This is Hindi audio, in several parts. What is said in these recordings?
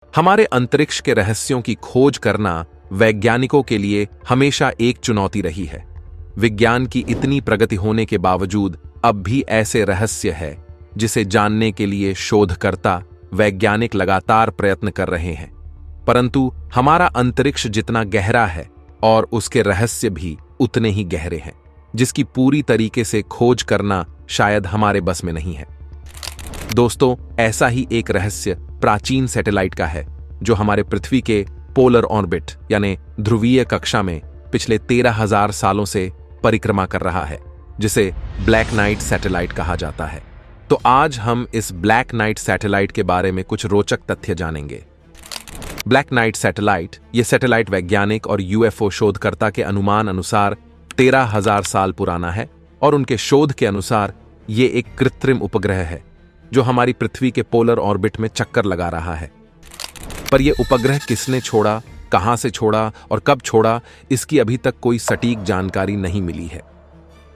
हमारे अंतरिक्ष के रहस्यों की खोज करना वैज्ञानिकों के लिए हमेशा एक चुनौती रही है। विज्ञान की इतनी प्रगति होने के बावजूद अब भी ऐसे रहस्य है जिसे जानने के लिए शोधकर्ता वैज्ञानिक लगातार प्रयत्न कर रहे हैं। परंतु हमारा अंतरिक्ष जितना गहरा है और उसके रहस्य भी उतने ही गहरे हैं, जिसकी पूरी तरीके से खोज करना शायद हमारे बस में नहीं है। दोस्तों, ऐसा ही एक रहस्य प्राचीन सैटेलाइट का है जो हमारे पृथ्वी के पोलर ऑर्बिट यानी ध्रुवीय कक्षा में पिछले 13,000 सालों से परिक्रमा कर रहा है, जिसे ब्लैक नाइट सैटेलाइट कहा जाता है। तो आज हम इस ब्लैक नाइट सैटेलाइट के बारे में कुछ रोचक तथ्य जानेंगे। ब्लैक नाइट सैटेलाइट, यह सैटेलाइट वैज्ञानिक और यूएफओ शोधकर्ता के अनुमान अनुसार 13,000 साल पुराना है और उनके शोध के अनुसार यह एक कृत्रिम उपग्रह है जो हमारी पृथ्वी के पोलर ऑर्बिट में चक्कर लगा रहा है। पर यह उपग्रह किसने छोड़ा, कहां से छोड़ा और कब छोड़ा, इसकी अभी तक कोई सटीक जानकारी नहीं मिली है।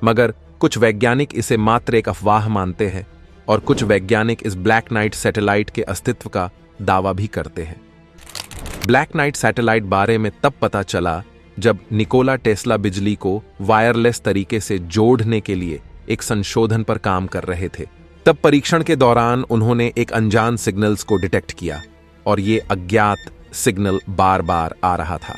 मगर कुछ वैज्ञानिक इसे मात्र एक अफवाह मानते हैं और कुछ वैज्ञानिक इस ब्लैक नाइट सैटेलाइट के अस्तित्व का दावा भी करते हैं। ब्लैक नाइट सैटेलाइट बारे में तब पता चला जब निकोला टेस्ला बिजली को वायरलेस तरीके से जोड़ने के लिए एक संशोधन पर काम कर रहे थे। तब परीक्षण के दौरान उन्होंने एक अनजान सिग्नल्स को डिटेक्ट किया और ये अज्ञात सिग्नल बार बार आ रहा था।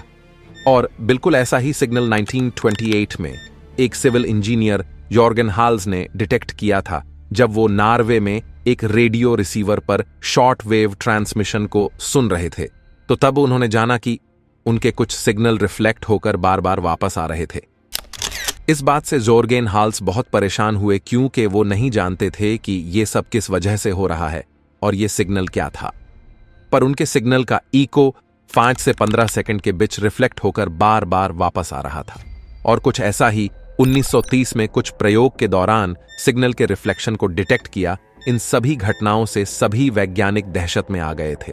और बिल्कुल ऐसा ही सिग्नल 1928 में एक सिविल इंजीनियर यॉर्गन हाल्स ने डिटेक्ट किया था जब वो नॉर्वे में एक रेडियो रिसीवर पर शॉर्ट वेव ट्रांसमिशन को सुन रहे थे। तो तब उन्होंने जाना कि उनके कुछ सिग्नल रिफ्लेक्ट होकर बार बार वापस आ रहे थे। इस बात से जोर्गेन हाल्स बहुत परेशान हुए क्योंकि वो नहीं जानते थे कि ये सब किस वजह से हो रहा है और ये सिग्नल क्या था। पर उनके सिग्नल का इको 5 से 15 सेकंड के बीच रिफ्लेक्ट होकर बार बार वापस आ रहा था। और कुछ ऐसा ही 1930 में कुछ प्रयोग के दौरान सिग्नल के रिफ्लेक्शन को डिटेक्ट किया। इन सभी घटनाओं से सभी वैज्ञानिक दहशत में आ गए थे।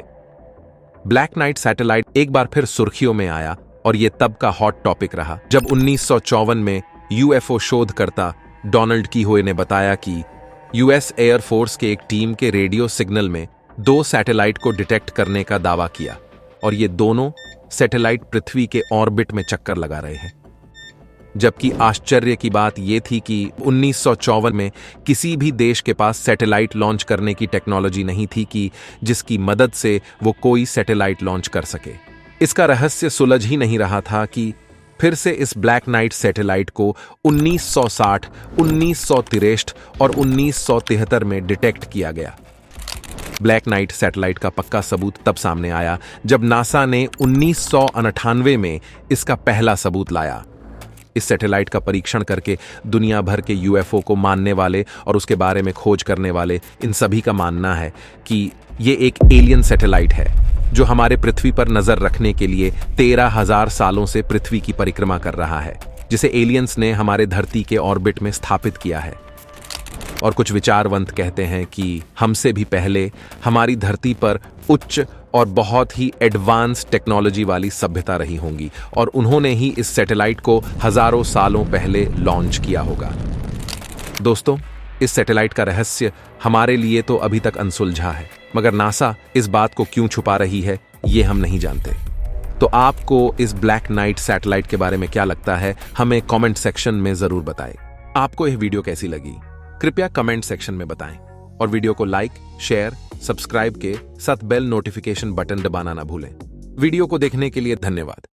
ब्लैक नाइट सैटेलाइट एक बार फिर सुर्खियों में आया और यह तब का हॉट टॉपिक रहा जब 1954 में यूएफओ शोधकर्ता डोनाल्ड कीहोए ने बताया कि यूएस एयरफोर्स के एक टीम के रेडियो सिग्नल में 2 सैटेलाइट को डिटेक्ट करने का दावा किया और ये दोनों सैटेलाइट पृथ्वी के ऑर्बिट में चक्कर लगा रहे हैं। जबकि आश्चर्य की बात यह थी कि 1954 में किसी भी देश के पास सैटेलाइट लॉन्च करने की टेक्नोलॉजी नहीं थी कि जिसकी मदद से वो कोई सैटेलाइट लॉन्च कर सके। इसका रहस्य सुलझ ही नहीं रहा था कि फिर से इस ब्लैक नाइट सैटेलाइट को 1960, 1963 और 1973 में डिटेक्ट किया गया। ब्लैक नाइट सैटेलाइट का पक्का सबूत तब सामने आया जब नासा ने 1998 में इसका पहला सबूत लाया। इस सैटेलाइट का परीक्षण करके दुनिया भर के यूएफओ को मानने वाले और उसके बारे में खोज करने वाले इन सभी का मानना है कि ये एक एलियन सैटेलाइट है जो हमारे पृथ्वी पर नजर रखने के लिए 13,000 सालों से पृथ्वी की परिक्रमा कर रहा है, जिसे एलियंस ने हमारे धरती के ऑर्बिट में स्थापित किया है। और कुछ विचारवंत कहते हैं कि हमसे भी पहले हमारी धरती पर उच्च और बहुत ही एडवांस टेक्नोलॉजी वाली सभ्यता रही होंगी और उन्होंने ही इस सैटेलाइट को हजारों सालों पहले लॉन्च किया होगा। दोस्तों, इस सैटेलाइट का रहस्य हमारे लिए तो अभी तक अनसुलझा है, मगर नासा इस बात को क्यों छुपा रही है ये हम नहीं जानते। तो आपको इस ब्लैक नाइट सैटेलाइट के बारे में क्या लगता है, हमें कमेंट सेक्शन में जरूर बताएं। आपको यह वीडियो कैसी लगी कृपया कमेंट सेक्शन में बताएं और वीडियो को लाइक, शेयर, सब्सक्राइब के साथ बेल नोटिफिकेशन बटन दबाना ना भूलें। वीडियो को देखने के लिए धन्यवाद।